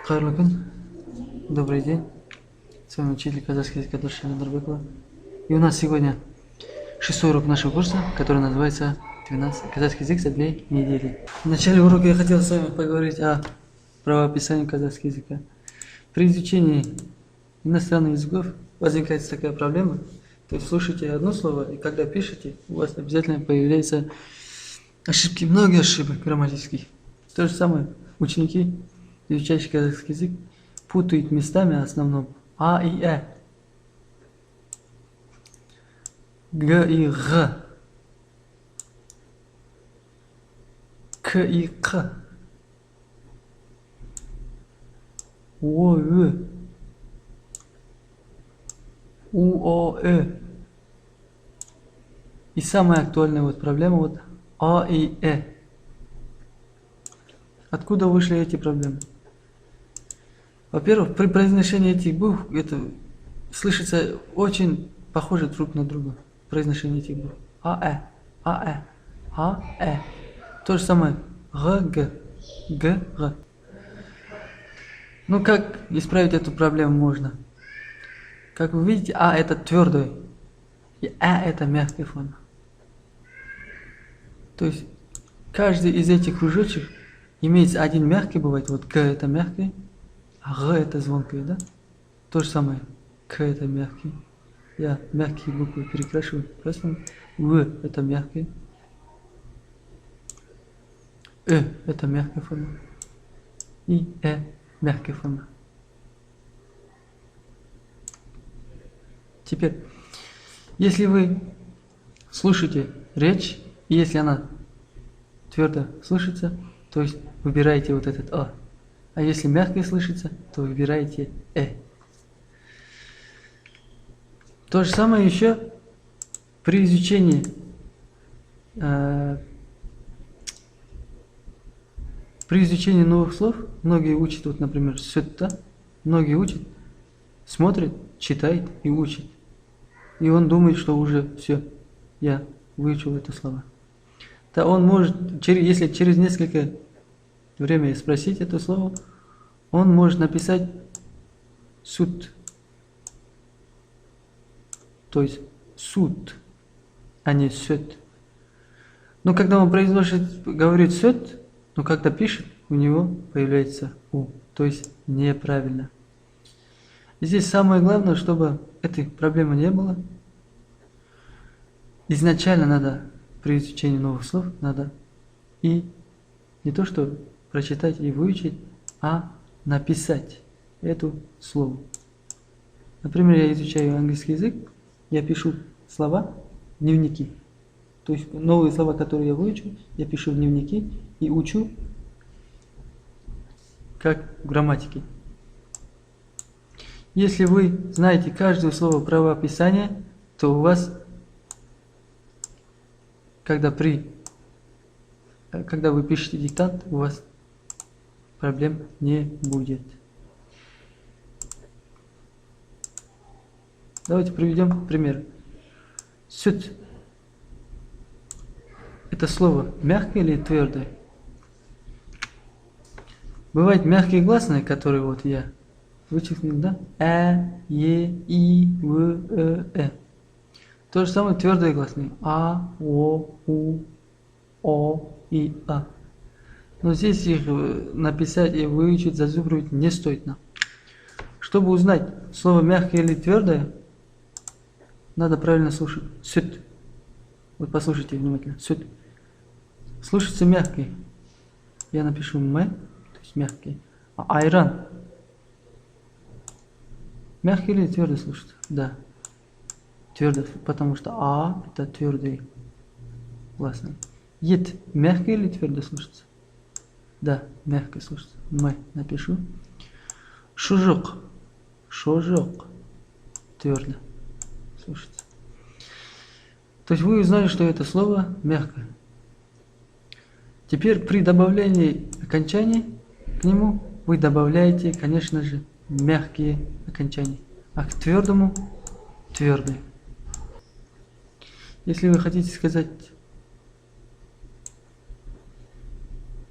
Хайрлы күн. Добрый день. С вами учитель казахского языка Дуршина Нурбекова. И у нас сегодня 6-й урок нашего курса, который называется 12 казахский язык за 2 недели. В начале урока я хотел с вами поговорить о правописании казахского языка. При изучении иностранных языков возникает такая проблема. То есть слушайте одно слово, и когда пишете, у вас обязательно появляются ошибки, много ошибок грамматических. То же самое ученики, изучающие казахский язык, путают местами в основном А и Э, Г и Г, К и К, О, Ө, У, О, Э. И самая актуальная проблема А и Э. Откуда вышли эти проблемы? Во-первых, при произношении этих букв это слышится очень похоже друг на друга. Произношение этих букв. А, Э. То же самое Г, Г, Г, Г. Ну как исправить эту проблему можно? Как вы видите, А это твердое, и это мягкая форма. То есть каждый из этих кружочков имеется один мягкий, бывает, Г это мягкий, а Г это звонкий, да? То же самое, К это мягкий. Я мягкие буквы перекрашиваю красным. В это мягкий. Это мягкая форма. И мягкая форма. Теперь, если вы слушаете речь, и если она твердо слышится, то есть выбираете этот А. А если мягко слышится, то выбираете То же самое еще при изучении новых слов. Многие учат, например, сютта. Многие учат, смотрят, читает и учит. И он думает, что уже все, я выучил это слово. Да он может, если через несколько времени спросить это слово, он может написать суд. То есть суд, а не сет. Но когда он произносит, говорит сет, но когда пишет, у него появляется у. То есть неправильно. И здесь самое главное, чтобы этой проблемы не было. Изначально надо, при изучении новых слов, надо и не то что прочитать и выучить, а написать это слово. Например, я изучаю английский язык, я пишу слова в дневники. То есть новые слова, которые я выучу, я пишу в дневники и учу как в грамматике. Если вы знаете каждое слово правописания, то у вас, когда вы пишете диктант, у вас проблем не будет. Давайте приведем пример. Сют. Это слово мягкое или твердое? Бывают мягкие гласные, которые я вычеркнул, да? Е, И, В, Э. То же самое твердые гласные. А, О, У, О и А. Но здесь их написать и выучить, зазубривать не стоит нам. Чтобы узнать, слово мягкое или твердое, надо правильно слушать. Сют. Послушайте внимательно. Сют. Слушается мягкий. Я напишу то есть мягкий. А айран. Мягкий или твердо слушается? Да. Твердо, потому что А это твердый гласный. Ед мягко или твердо слушается? Да, мягко слушается. Напишу. Шужок. Шожок. Твердо слушается. То есть вы узнали, что это слово мягкое. Теперь при добавлении окончаний к нему вы добавляете, конечно же, мягкие окончания. А к твердому твердые. Если вы хотите сказать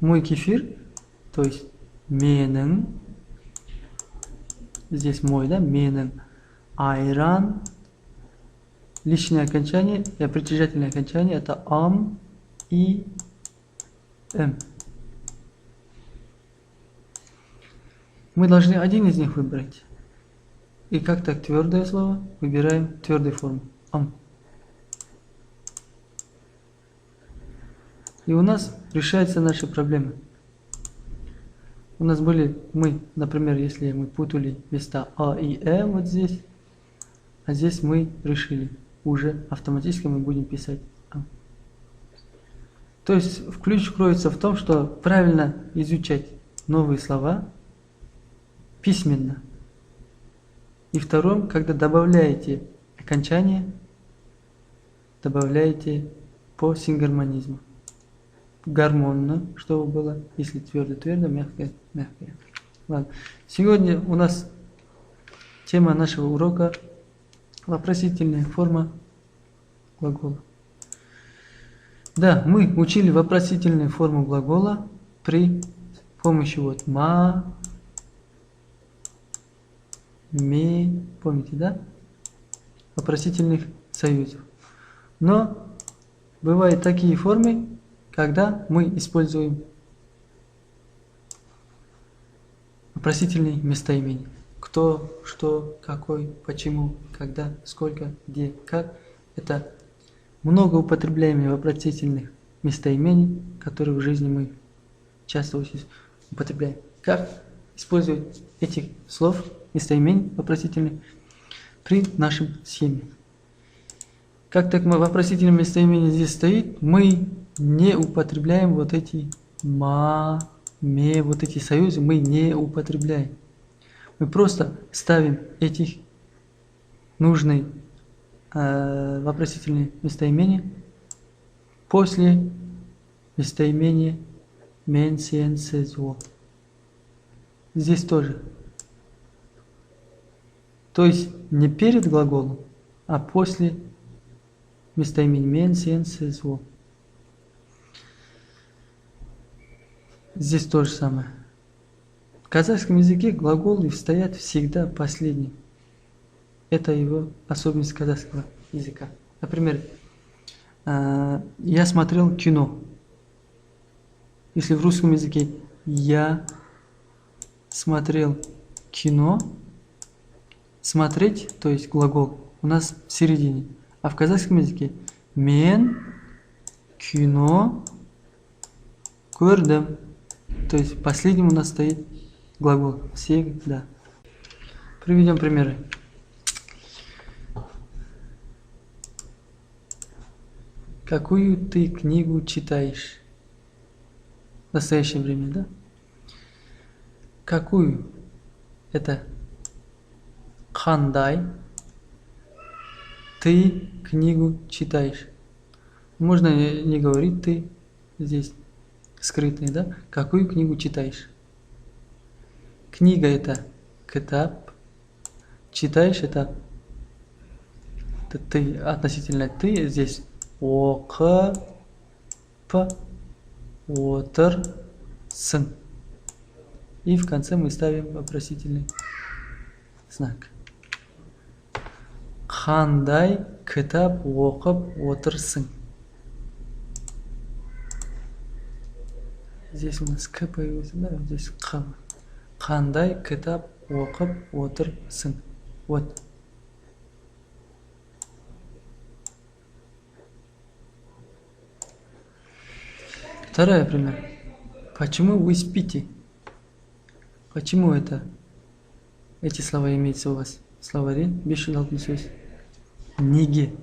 мой кефир, то есть менің здесь мой, да, менен, айран. Личное окончание и притяжательное окончание это ам и м. Мы должны один из них выбрать. И как так твердое слово, выбираем твердую форму. Ам. И у нас решаются наши проблемы. У нас были, например, если мы путали места А и вот здесь, а здесь мы решили. Уже автоматически мы будем писать А. То есть ключ кроется в том, что правильно изучать новые слова письменно. И втором, когда добавляете окончание, добавляете по сингармонизму. Гармонно, чтобы было, если твердо, мягкое. Ладно. Сегодня у нас тема нашего урока вопросительная форма глагола. Да, мы учили вопросительную форму глагола при помощи вот ма, ме, помните, да? Вопросительных союзов. Но бывают такие формы, когда мы используем вопросительные местоимения. Кто, что, какой, почему, когда, сколько, где, как. Это много употребляемых вопросительных местоимений, которые в жизни мы часто употребляем. Как использовать этих слов, местоимений вопросительных при нашем схеме? Как так вопросительное местоимение здесь стоит, мы не употребляем вот эти ма, ме, вот эти союзы мы не употребляем. Мы просто ставим этих нужные вопросительные местоимения после местоимения мен, сен, сезо. Здесь тоже. То есть не перед глаголом, а после местоимения мен, сен, сезо. Здесь то же самое. В казахском языке глаголы стоят всегда последним. Это его особенность казахского языка. Например, я смотрел кино. Если в русском языке я смотрел кино, смотреть, то есть глагол, у нас в середине. А в казахском языке мен кино көрдім. То есть последним у нас стоит глагол всегда. Приведем примеры. Какую ты книгу читаешь? В настоящее время, да? Какую? Это қандай ты книгу читаешь? Можно не говорить ты здесь скрытный, да? Какую книгу читаешь? Книга это китаб. Читаешь это ты, относительно ты здесь оқып отырсың. И в конце мы ставим вопросительный знак. Қандай кітап оқып отырсың? Здесь у нас к появился, да? Здесь қ. Қандай кітап оқып отырсың? Вот. Второй пример. Почему вы спите? Почему эти слова имеются у вас в словаре? Бесшилалтный сөз. Неге.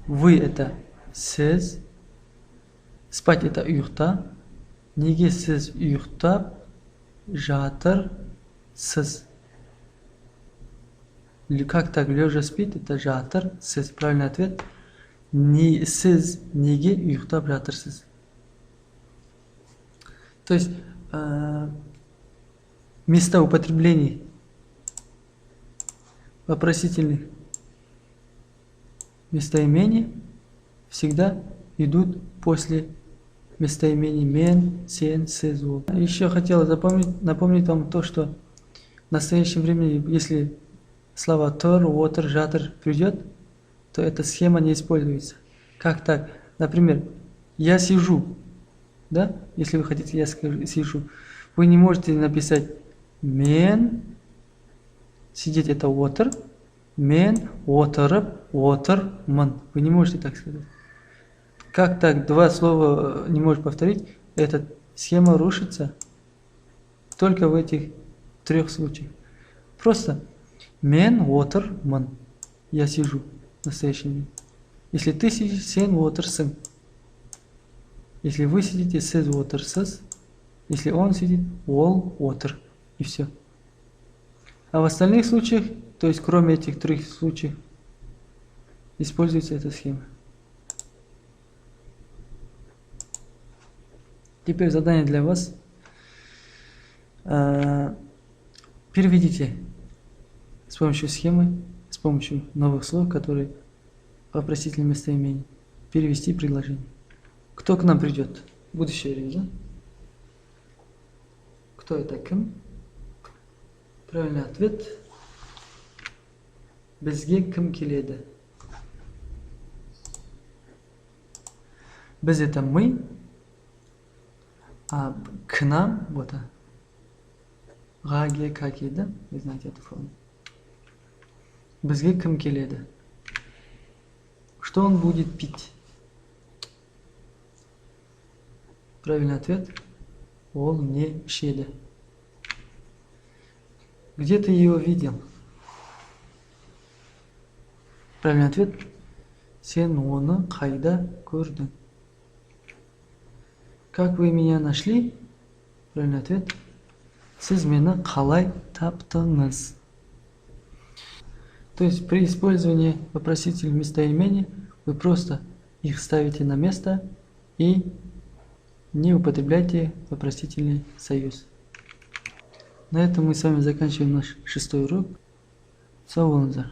Вы это сіз. Спать это ұйықта. Неге сіз ұйықтап жатырсыз? Как так лежа спит? Это жатырсыз. Правильный ответ. Сіз неге ұйықтап жатырсыз? То есть места употребления вопросительных местоимений всегда идут после местоимений мен, сен, сезу. Еще хотел напомнить вам то, что В настоящем времени, если слова тор, water, жатер придет, то эта схема не используется. Как так? Например, я сижу, да? Если вы хотите, я сижу. Вы не можете написать мен, сидеть это water, мен, waterман. Вы не можете так сказать. Как так? Два слова не можешь повторить. Эта схема рушится только в этих трех случаях. Просто мен, waterман. Я сижу в настоящем времени. Если ты сидишь, сен, waterсың. Если вы сидите, сіз отырсыз. Если он сидит, ол отыр. И все. А в остальных случаях, то есть кроме этих трех случаев, используется эта схема. Теперь задание для вас. Переведите с помощью схемы, с помощью новых слов, которые вопросительные местоимения, перевести предложение. Кто к нам придет? Будущее время, да? Кто это? Кім? Правильный ответ. Бізге кім келеді? Біз это мы, а к нам, вот гаге, какие, да? Вы знаете эту форму. Бізге кім келеді? Что он будет пить? Правильный ответ. Ол не ішеді. Где ты его видел? Правильный ответ. Сен оны қайда көрдің? Как вы меня нашли? Правильный ответ. Сіз мені қалай таптыңыз? То есть при использовании вопросительных местоимений вы просто их ставите на место и не употребляйте вопросительный союз. На этом мы с вами заканчиваем наш 6-й урок. Сау болыңыздар.